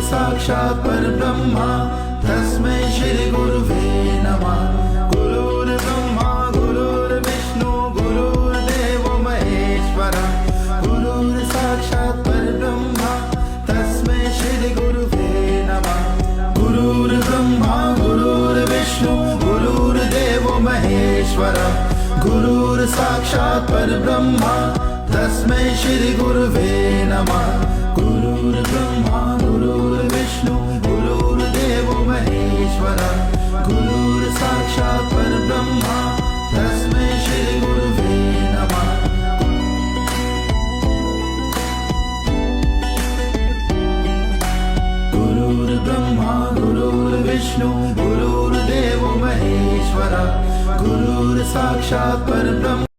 साक्षात् परब्रह्मा तस्मै श्री गुरुवे नमः। गुरुर्ब्रह्मा गुरुर्विष्णु गुरुर्देवो महेश्वरः। गुरुर्साक्षात् परब्रह्मा तस्मै श्री गुरुवे नमः। गुरुर्ब्रह्मा गुरुर्विष्णु गुरुर्देवो महेश्वरः। गुरुर्साक्षात् परब्रह्मा तस्मै श्री गुरुवे नमः। गुरुर्ब्रह्मा गुरुर्विष्णु गुरुर्देवो महेश्वरः। गुरुर्साक्षात् परब्रह्मा तस्मै श्री गुरुवे नमः। गुरुर्ब्रह्मा गुरुर्विष्णु गुरुर्देवो महेश्वरः। गुरुर्साक्षात् परब्रह्मा